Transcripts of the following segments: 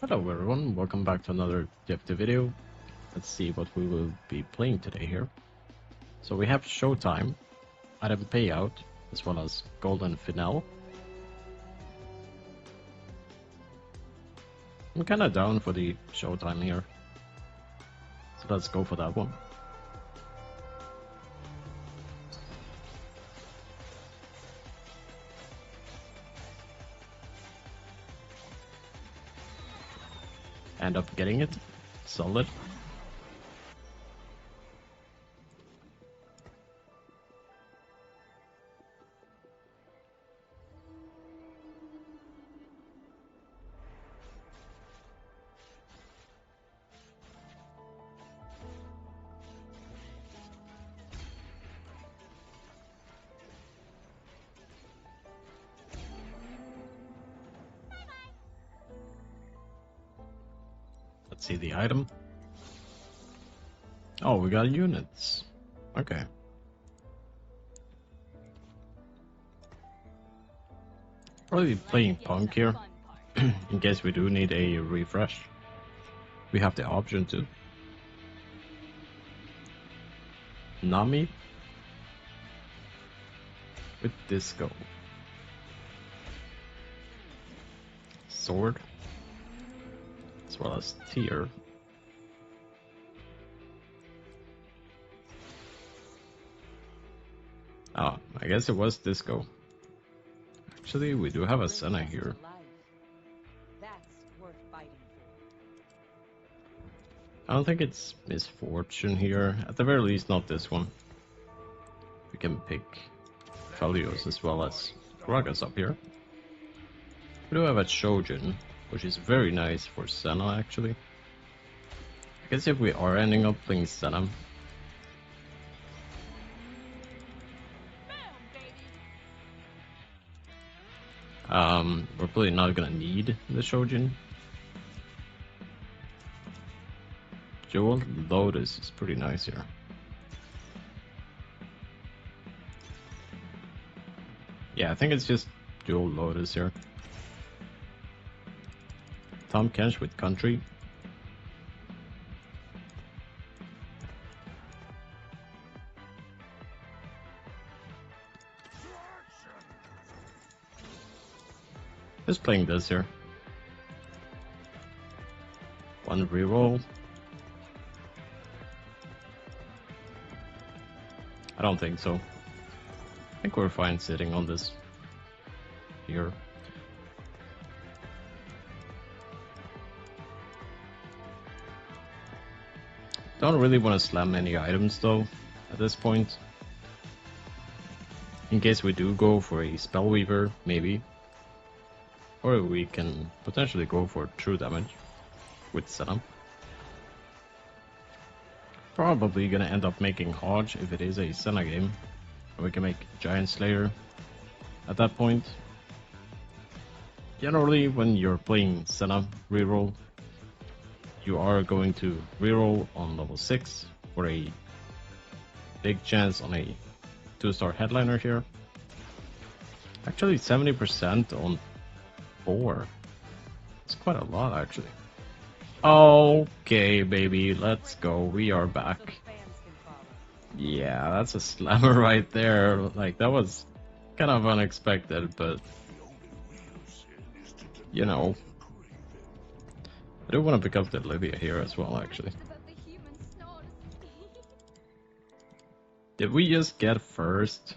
Hello everyone, welcome back to another TFT video. Let's see what we will be playing today here. So we have Showtime, Item Payout, as well as Golden Finale. I'm kinda down for the Showtime here. So let's go for that one. End up getting it. Solid. Let's see the item. Oh, we got units. Okay. Probably playing Punk here, in case we do need a refresh. We have the option to. Nami with Disco. Sword, as well as Tier. Ah, I guess it was Disco. Actually, we do have a Senna here. I don't think it's Misfortune here. At the very least, not this one. We can pick Felios as well as Gragas up here. We do have a Shojin, which is very nice for Senna actually. I guess if we are ending up playing Senna, we're probably not gonna need the Shojin. Jewel Lotus is pretty nice here. Yeah, I think it's just Jewel Lotus here. Tom Kench with Country. Just playing this here. One reroll. I don't think so. I think we're fine sitting on this here. Don't really want to slam any items though at this point. In case we do go for a Spellweaver, maybe. Or we can potentially go for true damage with Senna. Probably gonna end up making Hodge if it is a Senna game. Or we can make Giant Slayer at that point. Generally, when you're playing Senna reroll, you are going to reroll on level 6 for a big chance on a 2-star headliner here. Actually 70% on 4. It's quite a lot actually. Okay baby, let's go, we are back. Yeah, that's a slammer right there. Like, that was kind of unexpected, but you know. I do want to pick up the Olivia here as well, actually. Did we just get first?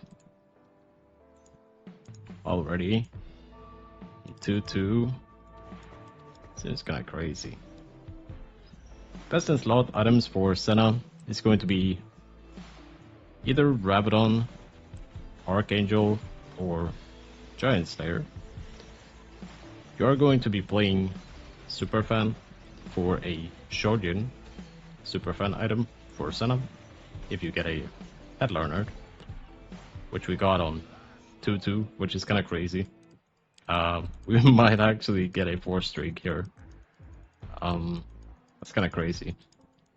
Already? 2-2? Seems kind of crazy. Best in slot items for Senna is going to be either Rabadon, Archangel, or Giant Slayer. You are going to be playing Superfan for a Shojin Superfan item for Senna if you get a headliner, which we got on 2-2, which is kind of crazy. We might actually get a 4 streak here. That's kind of crazy.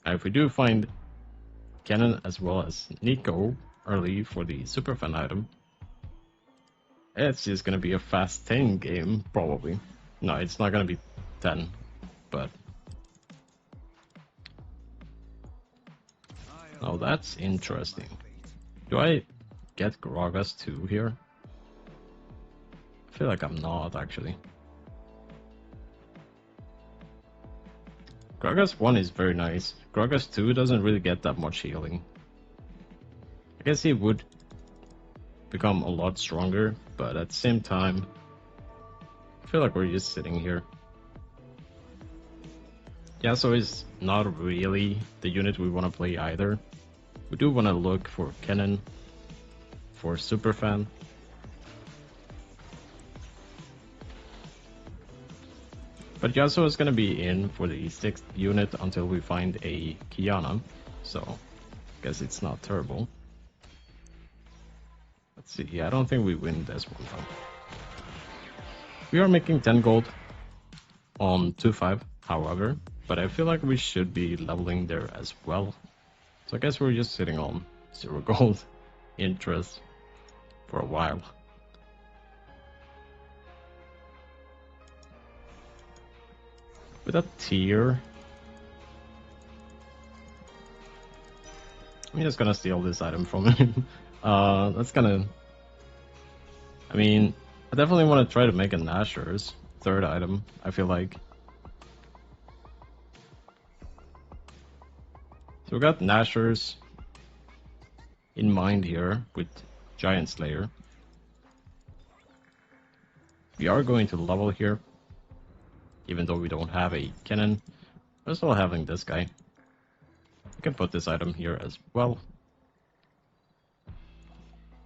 If we do find Cannon as well as Nico early for the Superfan item, it's just gonna be a fast 10 game, probably. No, it's not gonna be 10. but oh, that's interesting. Do I get Gragas 2 here? I feel like I'm not actually. Gragas 1 is very nice. Gragas 2 doesn't really get that much healing. I guess he would become a lot stronger, but at the same time, I feel like we're just sitting here. Yasuo is not really the unit we want to play either. We do want to look for Kennen, for Superfan. But Yasuo is going to be in for the 6th unit until we find a Kiana, so I guess it's not terrible. Let's see, yeah, I don't think we win this one though. We are making 10 gold on 2-5, however, but I feel like we should be leveling there as well. So I guess we're just sitting on 0 gold interest for a while. With a tier, I'm just gonna steal this item from him. That's gonna... I mean, I definitely want to try to make a Nashor's 3rd item, I feel like. So we got Nashor's in mind here with Giant Slayer. We are going to level here, even though we don't have a Kennen. We're still having this guy. We can put this item here as well.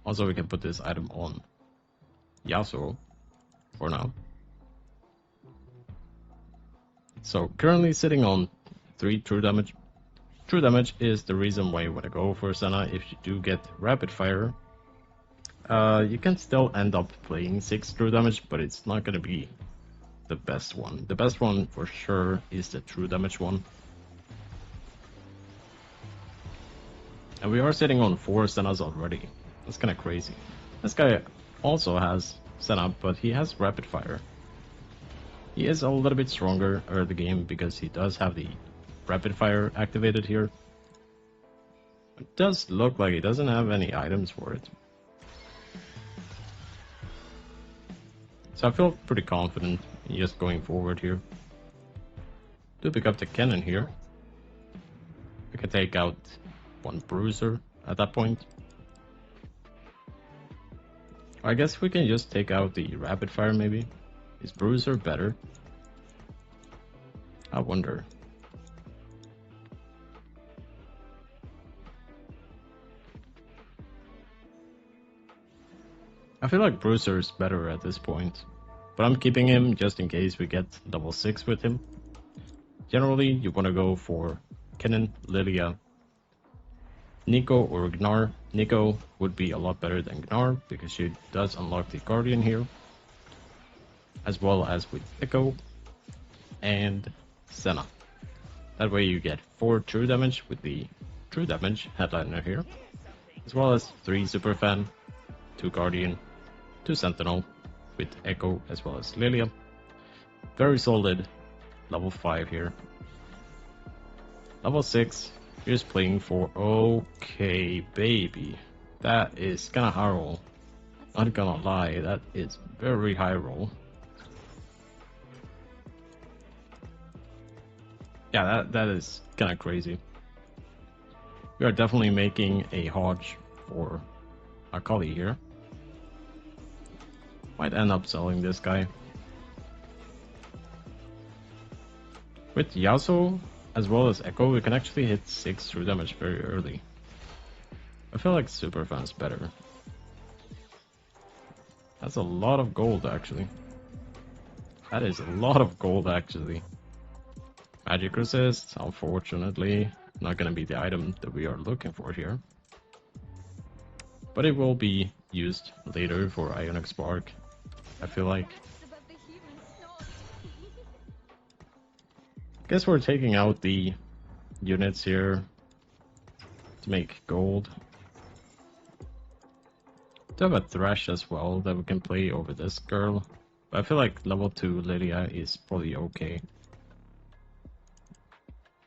Also, we can put this item on Yasuo for now. So currently sitting on 3 true damage. True damage is the reason why you want to go for Senna. If you do get rapid fire, you can still end up playing 6 true damage, but it's not going to be the best one. The best one for sure is the true damage one. And we are sitting on 4 Sennas already. That's kind of crazy. This guy also has Senna, but he has rapid fire. He is a little bit stronger early game because he does have the rapid fire activated here. It does look like he doesn't have any items for it. So I feel pretty confident in just going forward here. Do pick up the Kennen here. We can take out one Bruiser at that point. I guess we can just take out the rapid fire maybe. Is Bruiser better? I wonder. I feel like Bruiser is better at this point, but I'm keeping him just in case we get level 6 with him. Generally, you want to go for Kennen, Lilia, Nico or Gnar. Nico would be a lot better than Gnar because she does unlock the Guardian here, as well as with Echo and Senna. That way you get 4 true damage with the true damage headliner here, as well as 3 Superfan, 2 Guardian, 2 Sentinel with Echo as well as Lilia. Very solid level 5 here. Level 6, you're just playing for okay baby. That is kinda high roll. Not gonna lie, that is very high roll. Yeah, that is kinda crazy. We are definitely making a hodge for Akali here. Might end up selling this guy. With Yasuo as well as Echo, we can actually hit 6 true damage very early. I feel like Superfan's better. That's a lot of gold actually. That is a lot of gold actually. Magic resist, unfortunately, not gonna be the item that we are looking for here. But it will be used later for Ionic Spark, I feel like. Guess we're taking out the units here to make gold. Do have a Thresh as well that we can play over this girl. But I feel like level 2 Lilia is probably okay.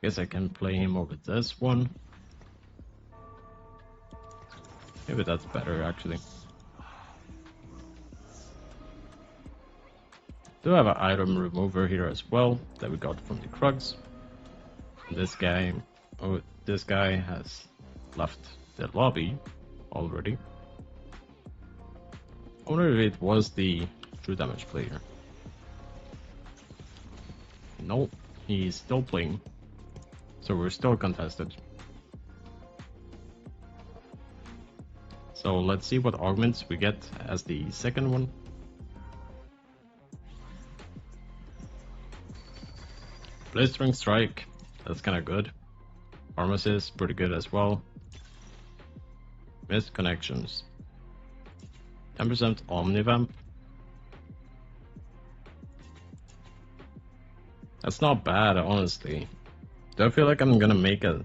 Guess I can play him over this one. Maybe that's better actually. Do have an item remover here as well that we got from the Krugs. This guy, oh, this guy has left the lobby already. I wonder if it was the true damage player. No, he's still playing, so we're still contested. So let's see what augments we get as the second one. Blistering Strike, that's kind of good. Pharmacist, pretty good as well. Missed Connections. 10% Omnivamp. That's not bad, honestly. Do I feel like I'm gonna make a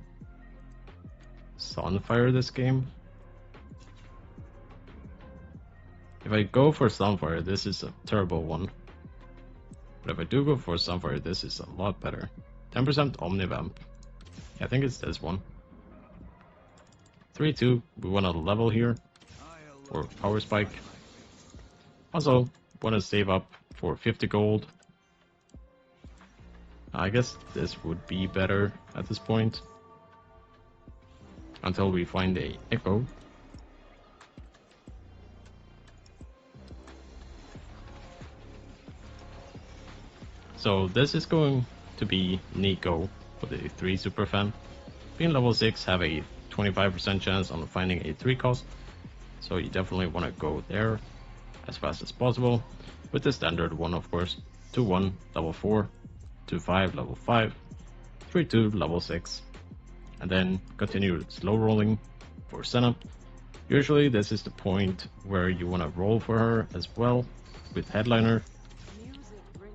Sunfire this game? If I go for Sunfire, this is a terrible one. But if I do go for Sunfire, this is a lot better. 10% Omnivamp. I think it's this one. 3-2, we want a level here. Or Power Spike. Also, want to save up for 50 gold. I guess this would be better at this point. Until we find a Echo. So this is going to be Nico for the 3 Superfan. Being level 6 have a 25% chance on finding a 3 cost. So you definitely want to go there as fast as possible. With the standard one, of course. 2-1 level 4, 2-5 level 5, 3-2 level 6. And then continue slow rolling for Senna. Usually this is the point where you want to roll for her as well with Headliner.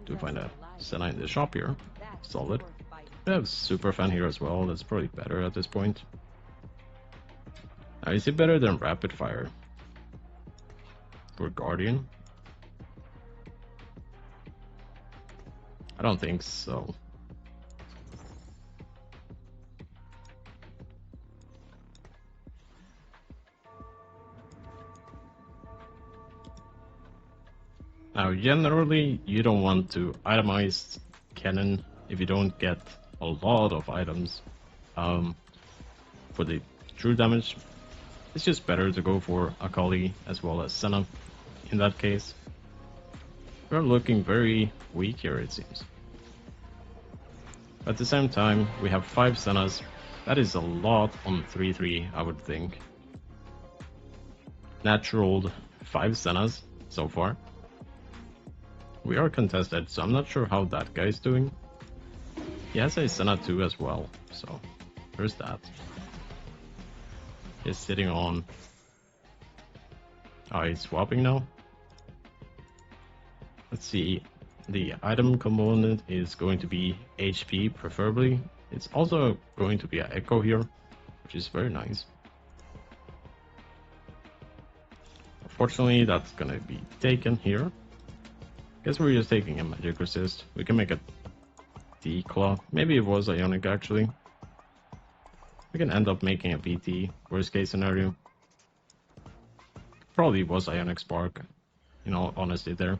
To find a Senna in the shop here. Solid. We have Superfan here as well, that's probably better at this point. Now, is it better than Rapid Fire? For Guardian? I don't think so. Now, generally, you don't want to itemize cannon if you don't get a lot of items for the true damage. It's just better to go for Akali as well as Senna in that case. We're looking very weak here, it seems. At the same time, we have 5 Sennas. That is a lot on 3-3, I would think. Natural 5 Sennas so far. We are contested, so I'm not sure how that guy's doing. He has a Senna 2 as well, so there's that. He's sitting on... Oh, he's swapping now? Let's see. The item component is going to be HP, preferably. It's also going to be an Echo here, which is very nice. Unfortunately, that's gonna be taken here. Guess we're just taking a Magic Resist. We can make a D-Claw. Maybe it was Ionic actually. We can end up making a BT, worst case scenario. Probably was Ionic Spark, in all honesty there.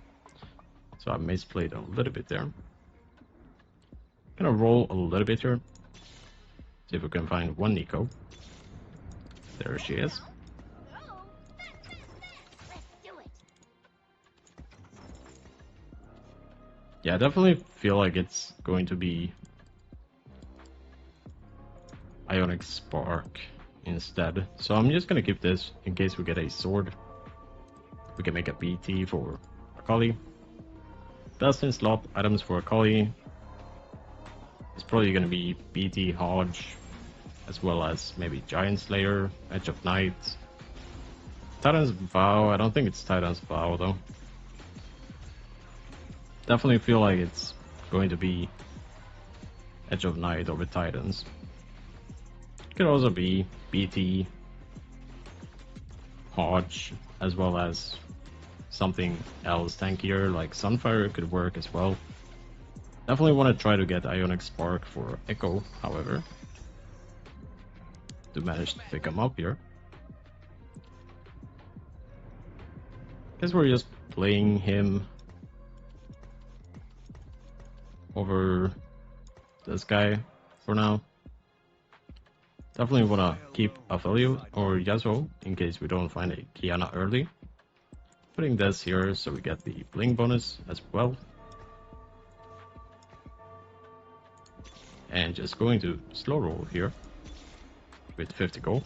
So I misplayed a little bit there. Gonna roll a little bit here. See if we can find one Nico. There she is. Yeah, I definitely feel like it's going to be Ionic Spark instead. So I'm just gonna keep this in case we get a sword. We can make a BT for Akali. Best in slot items for Akali. It's probably gonna be BT Hodge, as well as maybe Giant Slayer, Edge of Night. Titan's Vow, I don't think it's Titan's Vow though. Definitely feel like it's going to be Edge of Night over Titans. Could also be BT, Hodge, as well as something else tankier like Sunfire could work as well. Definitely want to try to get Ionic Spark for Echo, however, to manage to pick him up here. Guess we're just playing him over this guy for now. Definitely want to keep Aphelios or Yasuo in case we don't find a Kiana early. Putting this here so we get the Blink bonus as well. And just going to slow roll here with 50 gold.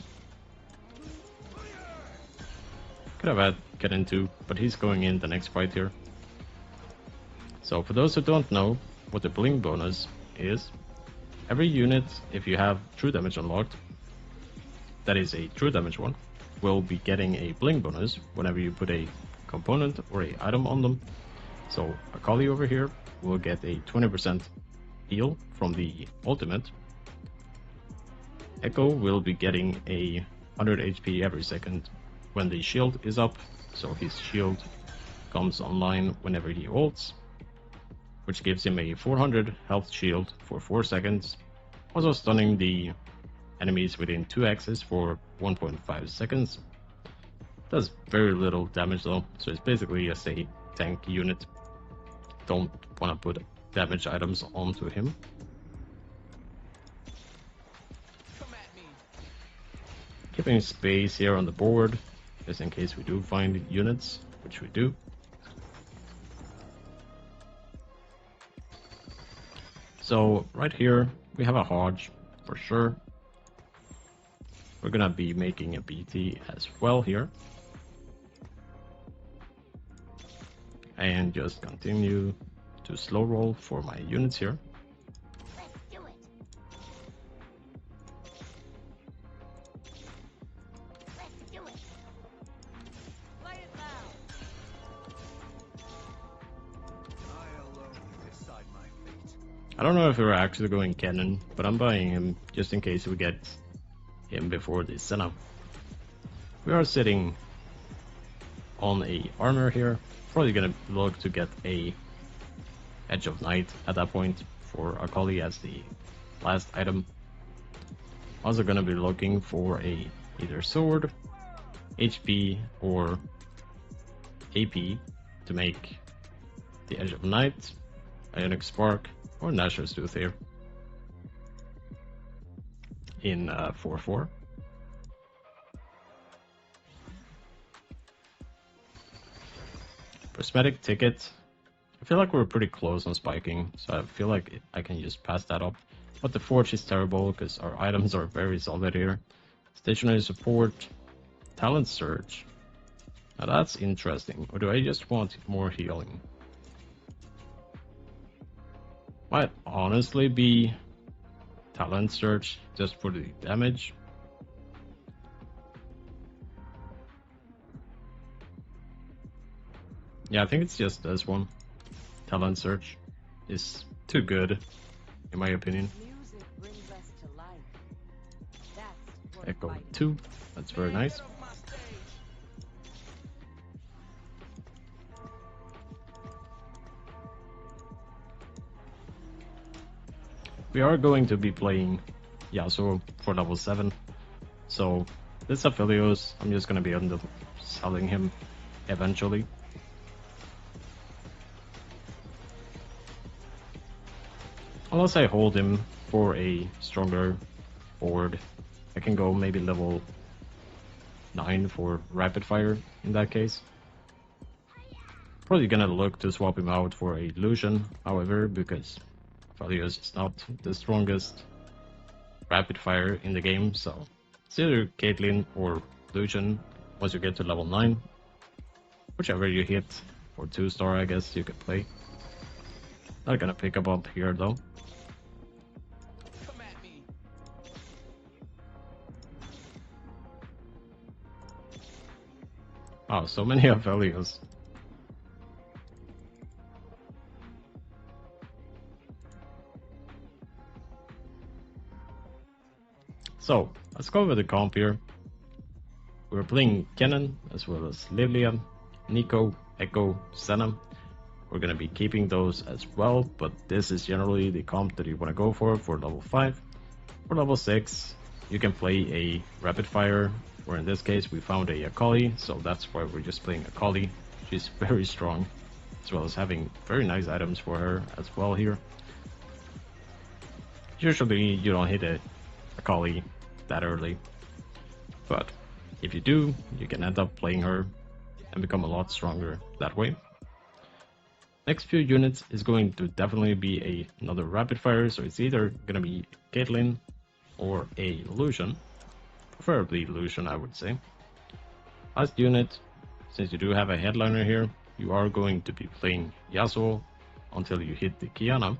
Could have had Kennen too, but he's going in the next fight here. So for those who don't know what the Blink bonus is, every unit, if you have true damage unlocked, that is a true damage one, will be getting a Blink bonus whenever you put a component or a item on them. So Akali over here will get a 20% heal from the ultimate. Echo will be getting a 100 HP every second when the shield is up, so his shield comes online whenever he ults, which gives him a 400 health shield for 4 seconds, also stunning the enemies within 2 axes for 1.5 seconds. Does very little damage though, so it's basically just a tank unit. Don't want to put damage items onto him. Keeping space here on the board, just in case we do find units, which we do. So right here, we have a Hodge for sure. We're gonna be making a BT as well here. And just continue to slow roll for my units here. I don't know if we're actually going Kennen, but I'm buying him just in case we get him before the Senna. We are sitting on a armor here. Probably gonna look to get a Edge of Night at that point for Akali as the last item. Also gonna be looking for a either sword, HP, or AP to make the Edge of Night, Ionic Spark, or Nashor's Tooth here in 4-4. Prismatic Ticket. I feel like we're pretty close on spiking, so I feel like I can just pass that up. But the Forge is terrible because our items are very solid here. Stationary Support, Talent Surge. Now that's interesting. Or do I just want more healing? Might honestly be Talent Surge just for the damage. Yeah, I think it's just this one. Talent Surge is too good, in my opinion. Echo 2, that's very nice. We are going to be playing Yasuo for level 7, so this Aphelios, I'm just gonna be end up selling him eventually. Unless I hold him for a stronger board, I can go maybe level 9 for Rapid Fire in that case. Probably gonna look to swap him out for a Lucian, however, because Aphelios is not the strongest Rapid Fire in the game, so it's either Caitlyn or Lucian once you get to level 9. Whichever you hit for 2-star, I guess you could play. Not gonna pick him up here though. Oh, so many Aphelios. So, let's go with the comp here. We're playing Kennen as well as Lilia, Nico, Echo, Senna. we're going to be keeping those as well, but this is generally the comp that you want to go for level 5. For level 6, you can play a rapid fire, or in this case we found a Akali, so that's why we're just playing Akali. She's very strong, as well as having very nice items for her as well here. Usually you don't hit a Akali that early, but if you do, you can end up playing her and become a lot stronger that way. Next few units is going to definitely be another rapid fire, so it's either going to be Caitlyn or a Lucian, preferably Lucian I would say. Last unit, since you do have a headliner here, you are going to be playing Yasuo until you hit the Kiana.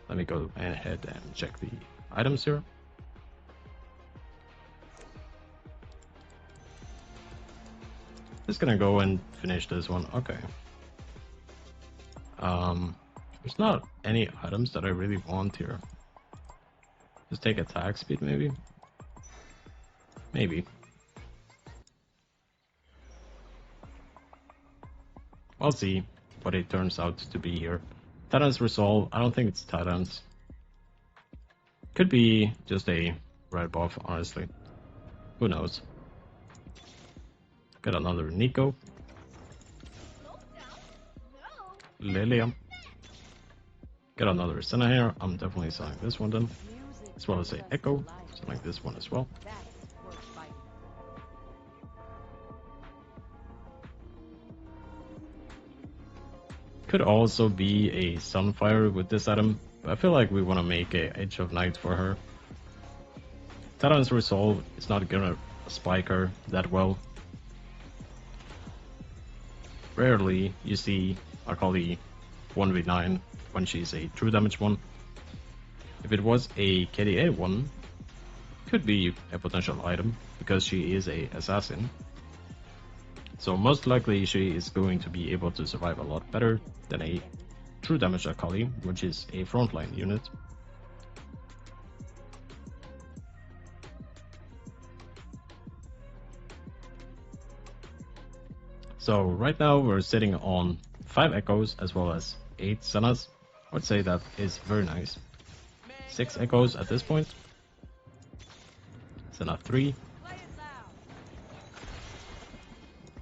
Let me go ahead and check the items here. Just gonna go and finish this one. Okay. There's not any items that I really want here. Just take attack speed maybe? Maybe. I'll see what it turns out to be here. Titan's Resolve, I don't think it's Titans. Could be just a red buff, honestly. Who knows? Got another Nico. Lilia. Got another Senna here. I'm definitely selling this one then. As well as a Echo. Selling this one as well. Could also be a Sunfire with this item, but I feel like we want to make a Edge of Night for her. Titan's Resolve is not gonna spike her that well. Rarely you see Akali 1v9 when she's a true damage one. If it was a KDA one, could be a potential item because she is a assassin. So most likely she is going to be able to survive a lot better than a true damage Akali, which is a frontline unit. So right now we're sitting on 5 Echoes as well as 8 Sennas. I would say that is very nice. 6 Echoes at this point. Senna 3.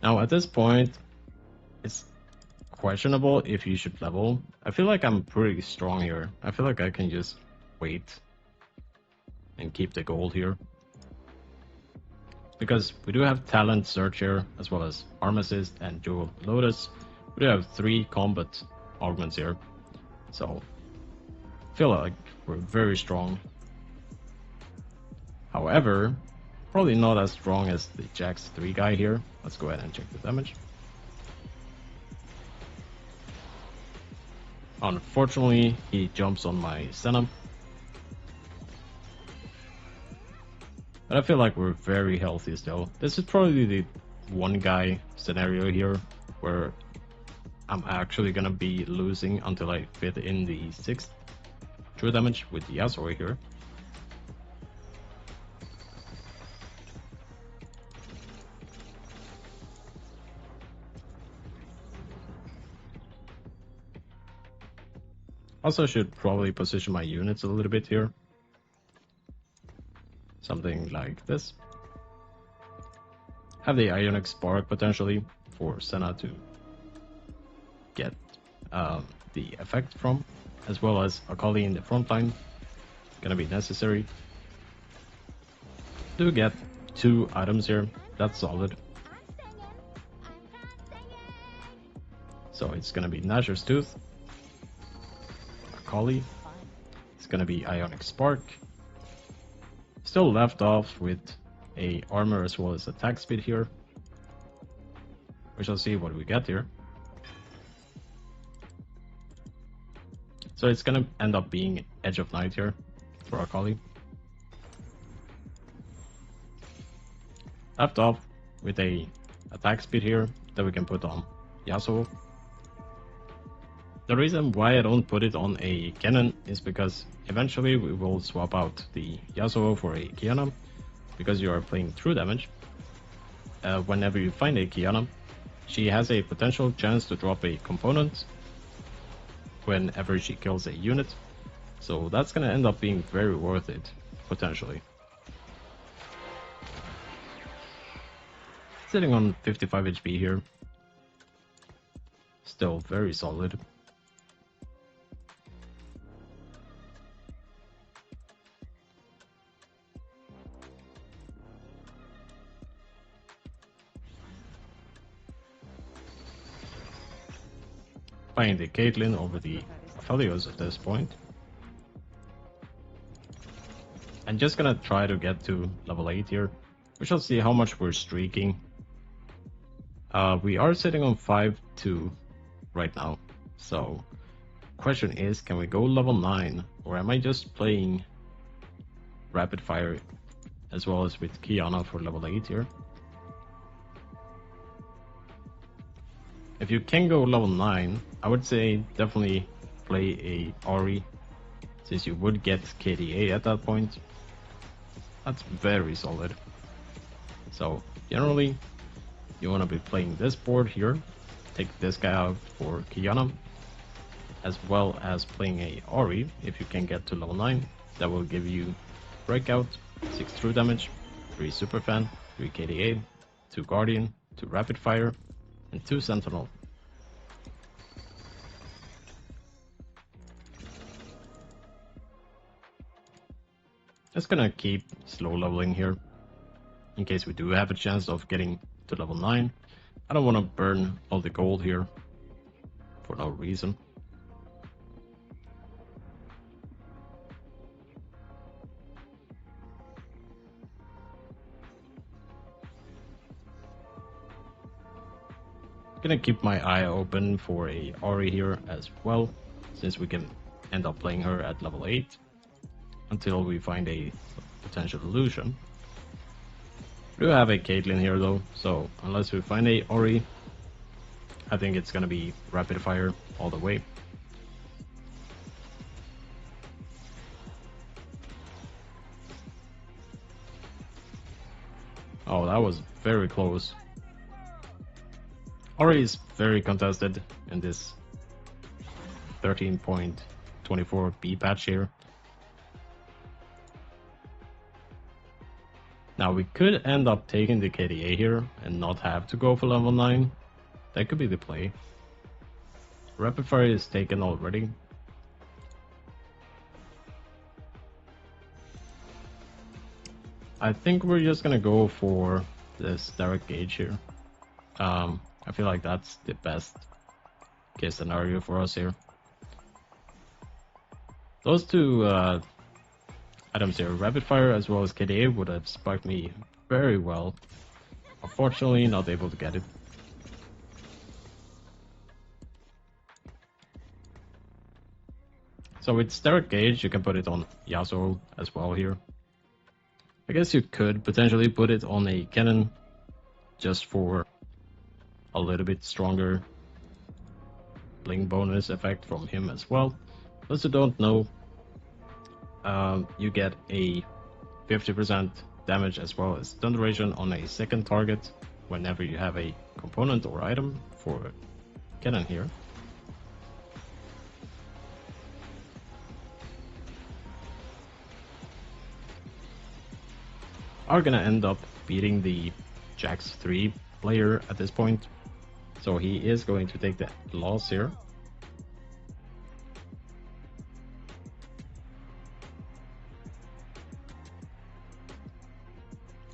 Now at this point, it's questionable if you should level. I feel like I'm pretty strong here. I feel like I can just wait and keep the gold here. Because we do have Talent Search here, as well as Arm Assist and Dual Lotus. We do have 3 combat augments here. So, I feel like we're very strong. However, probably not as strong as the Jax 3 guy here. Let's go ahead and check the damage. Unfortunately, he jumps on my Senna. But I feel like we're very healthy still. This is probably the one guy scenario here where I'm actually gonna be losing until I fit in the 6th true damage with the Yasuo here. Also should probably position my units a little bit here. Something like this. Have the Ionic Spark potentially for Senna to get the effect from, as well as Akali in the front line. Gonna be necessary. Do get 2 items here, that's solid. So it's gonna be Nashor's Tooth, Akali, it's gonna be Ionic Spark. Still left off with a armor as well as attack speed here. We shall see what we get here. So it's gonna end up being Edge of Night here for Akali. Left off with a attack speed here that we can put on Yasuo. The reason why I don't put it on a Kennen is because eventually we will swap out the Yasuo for a Kiana, because you are playing true damage. Whenever you find a Kiana, she has a potential chance to drop a component whenever she kills a unit, so that's gonna end up being very worth it, potentially. Sitting on 55 HP here. Still very solid. Playing the Caitlyn over the Aphelios at this point. I'm just gonna try to get to level 8 here. We shall see how much we're streaking. We are sitting on 5-2 right now. So, question is, can we go level 9? Or am I just playing rapid fire as well as with Kiana for level 8 here? If you can go level 9, I would say definitely play a Ahri, since you would get KDA at that point. That's very solid. So generally, you want to be playing this board here, take this guy out for Kiana, as well as playing a Ahri if you can get to level 9. That will give you Breakout, 6 true damage, 3 Superfan, 3 KDA, 2 Guardian, 2 Rapid Fire, and 2 Sentinel. Just gonna keep slow leveling here, in case we do have a chance of getting to level 9. I don't want to burn all the gold here for no reason. Gonna keep my eye open for a Ahri here as well, since we can end up playing her at level 8 until we find a potential illusion. We do have a Caitlyn here though, so unless we find a Ahri, I think it's gonna be rapid fire all the way. Oh, that was very close. Ahri is very contested in this 13.24 B patch here. Now we could end up taking the KDA here and not have to go for level 9. That could be the play. Rapid Fire is taken already. I think we're just gonna go for this direct gauge here. I feel like that's the best case scenario for us here. Those two items here, Rapid Fire as well as KDA, would have sparked me very well. Unfortunately, not able to get it. So with direct gauge, you can put it on Yasuo as well here. I guess you could potentially put it on a cannon just for a little bit stronger bling bonus effect from him as well. Those who don't know, you get a 50% damage as well as stun duration on a second target whenever you have a component or item for cannon here. Are gonna end up beating the Jax 3 player at this point, so he is going to take the loss here.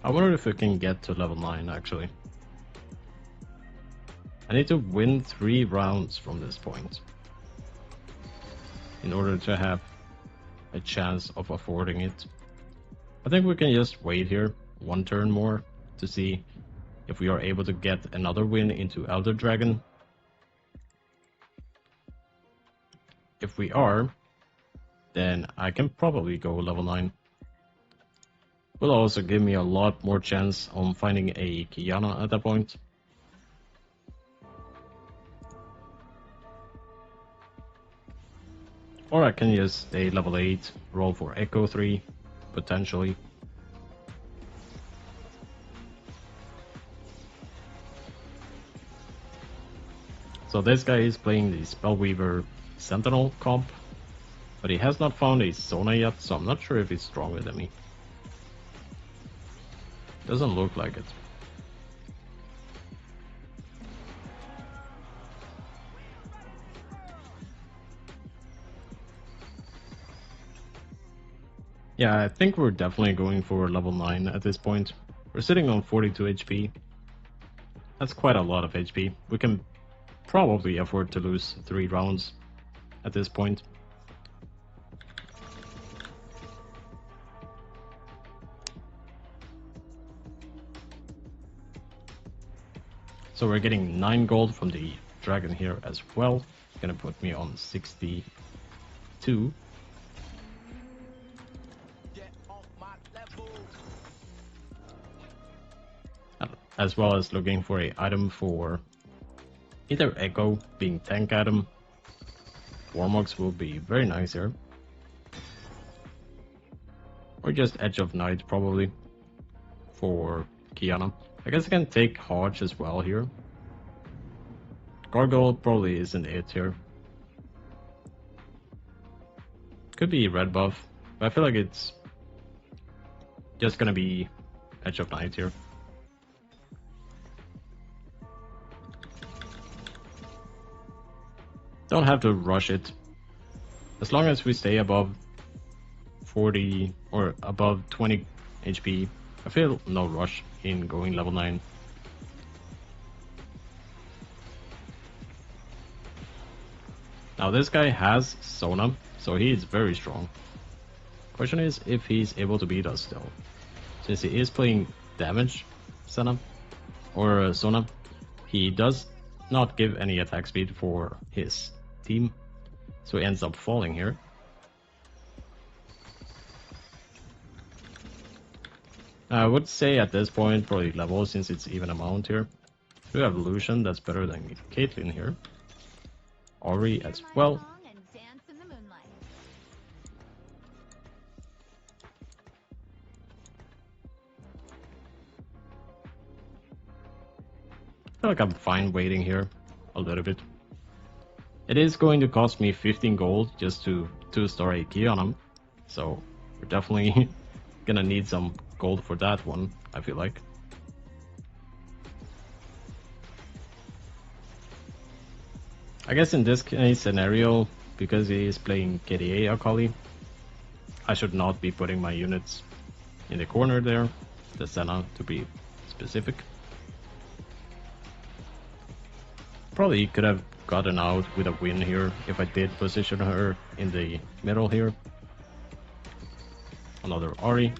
I wonder if we can get to level 9 actually. I need to win 3 rounds from this point in order to have a chance of affording it. I think we can just wait here 1 turn more to see if we are able to get another win into Elder Dragon. If we are, then I can probably go level 9. Will also give me a lot more chance on finding a Kiana at that point. Or I can just stay level 8, roll for Echo 3, potentially. So this guy is playing the Spellweaver Sentinel comp, but he has not found a Sona yet, so I'm not sure if he's stronger than me. Doesn't look like it. Yeah, I think we're definitely going for level 9 at this point. We're sitting on 42 HP. That's quite a lot of HP. We can probably afford to lose 3 rounds at this point. So we're getting 9 gold from the dragon here as well. Gonna put me on 62. As well as looking for a item for either Echo, being tank item. Warmogs will be very nice here. Or just Edge of Night probably for Kiana. I guess I can take Hodge as well here. Gargoyle probably isn't it here. Could be red buff, but I feel like it's just gonna be Edge of Night here. Don't have to rush it. As long as we stay above 40 or above 20 HP, I feel no rush in going level 9. Now this guy has Sona, so he is very strong. Question is if he's able to beat us still. Since he is playing damage Senna or Sona, he does not give any attack speed for his team, so he ends up falling here. I would say at this point probably level, since it's even amount here. We have Lucian, that's better than Caitlyn here. Ori as well. I feel like I'm fine waiting here a little bit. It is going to cost me 15 gold just to 2-star a Kiana, so we're definitely gonna need some gold for that one, I feel like. I guess in this case scenario, because he is playing KDA Akali, I should not be putting my units in the corner there, the Senna to be specific. Probably could have gotten out with a win here if I did position her in the middle here. Another Ori.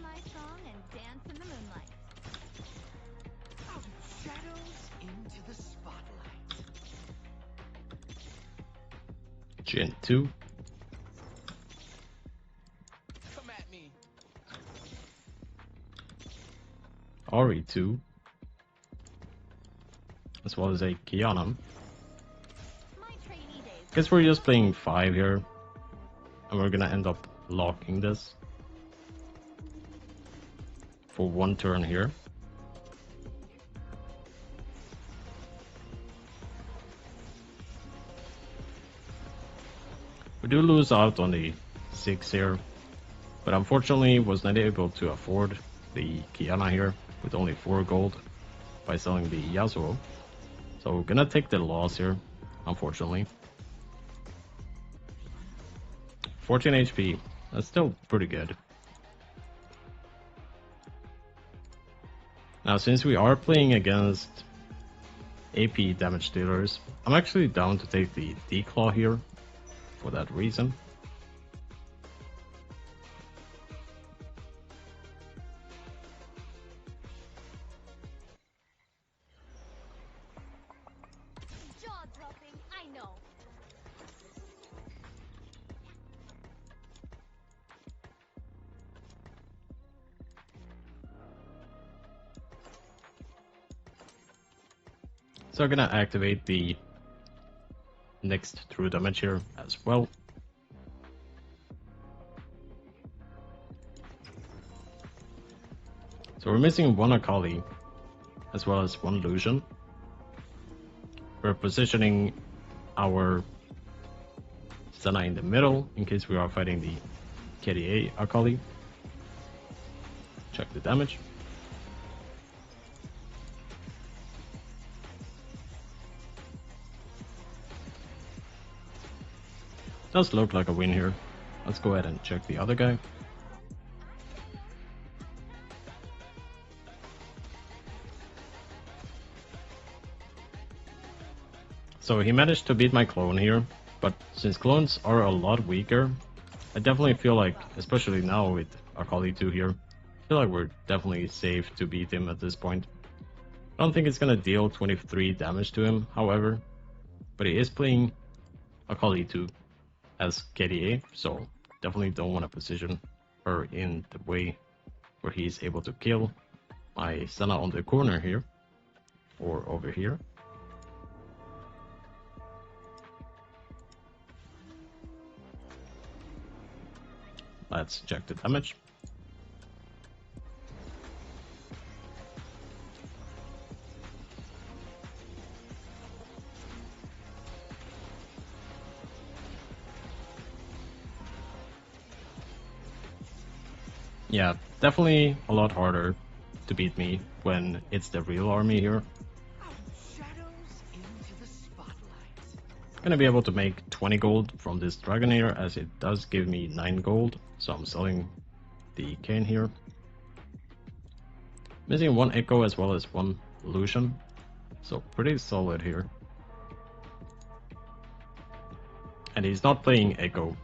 Jhin 2. Ori 2. As well as a Kiana. Guess we're just playing 5 here, and we're gonna end up locking this for 1 turn here. We do lose out on the 6 here, but unfortunately was not able to afford the Kiana here with only 4 gold by selling the Yasuo. So we're gonna take the loss here, unfortunately. 14 HP, that's still pretty good. Now since we are playing against AP damage dealers, I'm actually down to take the Declaw here for that reason. Jaw-dropping, I know. So I'm gonna activate the next true damage here as well. So we're missing 1 Akali as well as 1 Lucian. We're positioning our Senna in the middle in case we are fighting the KDA Akali. Check the damage. Does look like a win here. Let's go ahead and check the other guy. So he managed to beat my clone here, but since clones are a lot weaker, I definitely feel like, especially now with Akali 2 here, I feel like we're definitely safe to beat him at this point. I don't think it's gonna deal 23 damage to him, however, but he is playing Akali 2 as KDA, so definitely don't want to position her in the way where he's able to kill my Senna on the corner here, or over here. Let's check the damage. Yeah, definitely a lot harder to beat me when it's the real army here. Gonna be able to make 20 gold from this Dragonair as it does give me 9 gold, so I'm selling the cane here. Missing 1 Echo as well as 1 Lucian, so pretty solid here. And he's not playing Echo.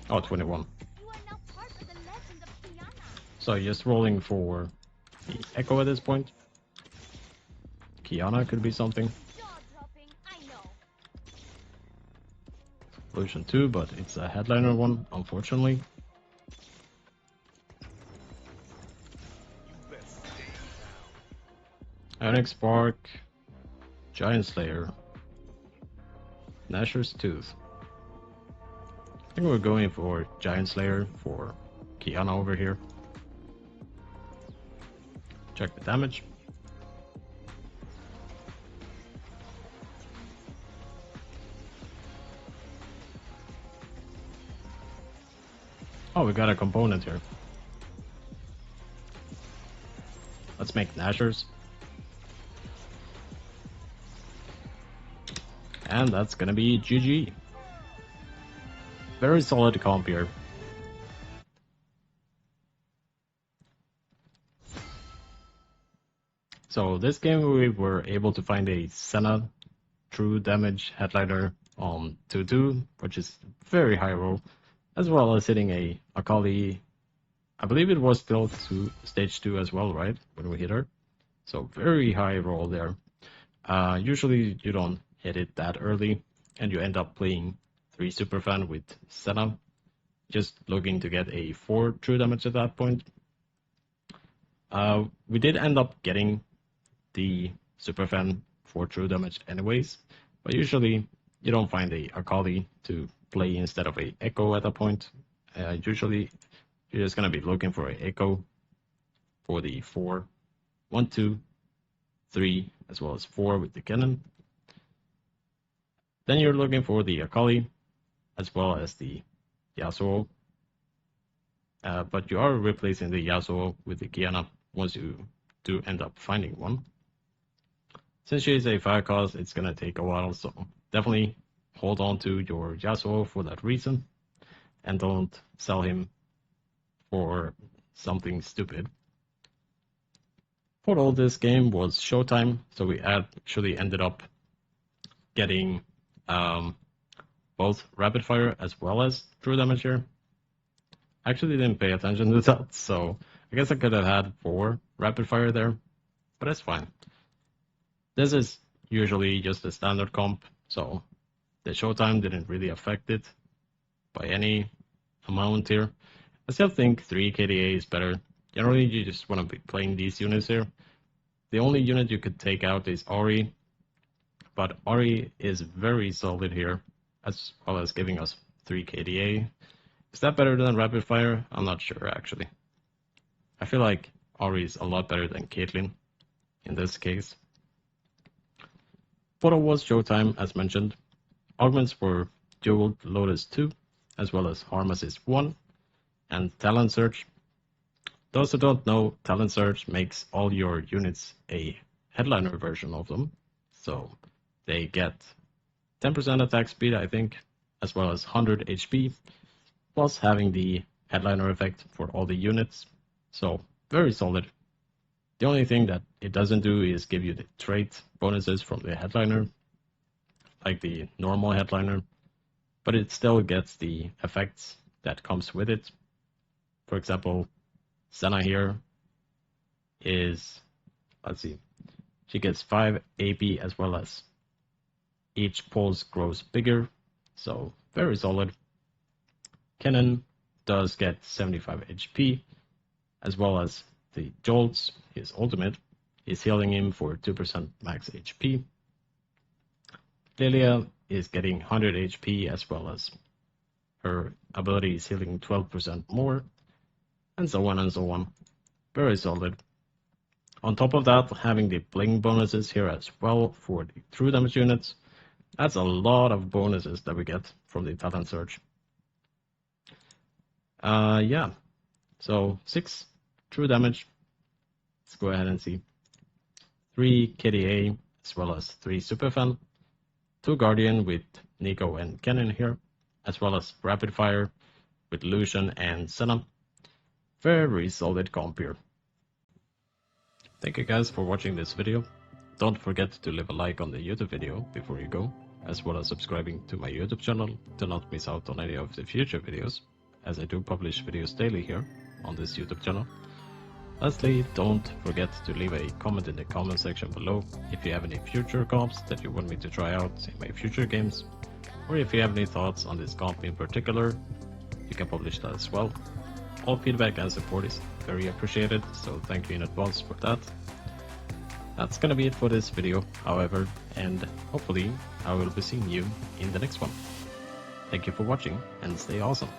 Oh, 21. So just rolling for the Echo at this point. Kiana could be something. Lucian 2, but it's a headliner one, unfortunately. Onyx Spark, Giant Slayer, Nashor's Tooth. I think we're going for Giant Slayer for Kiana over here. Check the damage. Oh, we got a component here. Let's make Nashers. And that's gonna be GG. Very solid comp here. So this game we were able to find a Senna true damage headliner on 2-2, which is very high roll, as well as hitting a Akali. I believe it was still stage 2 as well, right? When we hit her. So very high roll there. Usually you don't hit it that early, and you end up playing 3 Superfan with Senna, just looking to get a 4 true damage at that point. We did end up getting the Superfan for true damage anyways, but usually you don't find a Akali to play instead of a Echo at that point. Usually you're just gonna be looking for a Echo for the 4, 1, 2, 3, as well as 4 with the cannon. Then you're looking for the Akali as well as the Yasuo, but you are replacing the Yasuo with the Kiana once you do end up finding one. Since she is a fire cost, it's gonna take a while, so definitely hold on to your Yasuo for that reason, and don't sell him for something stupid. For all this game was showtime, so we actually ended up getting both rapid fire as well as true damage here. I actually didn't pay attention to that, so I guess I could have had 4 rapid fire there, but that's fine. This is usually just a standard comp, so the showtime didn't really affect it by any amount here. I still think 3 KDA is better. Generally, you just want to be playing these units here. The only unit you could take out is Ori, but Ori is very solid here, as well as giving us 3 KDA. Is that better than Rapid Fire? I'm not sure actually. I feel like Ori is a lot better than Caitlyn in this case. Photo was Showtime as mentioned. Augments were Dual Lotus 2, as well as Harm Assist 1, and Talent Surge. Those who don't know, Talent Surge makes all your units a headliner version of them. So they get 10% attack speed, I think, as well as 100 HP, plus having the headliner effect for all the units. So very solid. The only thing that it doesn't do is give you the trait bonuses from the headliner, like the normal headliner, but it still gets the effects that comes with it. For example, Senna here is, let's see, she gets 5 AP as well as each pulse grows bigger, so very solid. Kennen does get 75 HP, as well as the Jolts, his ultimate, is healing him for 2% max HP. Lilia is getting 100 HP, as well as her ability is healing 12% more, and so on and so on. Very solid. On top of that, having the bling bonuses here as well for the true damage units. That's a lot of bonuses that we get from the Talent Surge. Yeah, so 6 true damage. Let's go ahead and see. 3 KDA as well as 3 Superfan. 2 Guardian with Nico and Kennen here, as well as Rapid Fire with Lucian and Senna. Very solid comp here. Thank you guys for watching this video. Don't forget to leave a like on the YouTube video before you go, as well as subscribing to my YouTube channel to not miss out on any of the future videos, as I do publish videos daily here on this YouTube channel. Lastly, don't forget to leave a comment in the comment section below if you have any future comps that you want me to try out in my future games, or if you have any thoughts on this comp in particular, you can publish that as well. All feedback and support is very appreciated, so thank you in advance for that. That's gonna be it for this video, however, and hopefully I will be seeing you in the next one. Thank you for watching and stay awesome.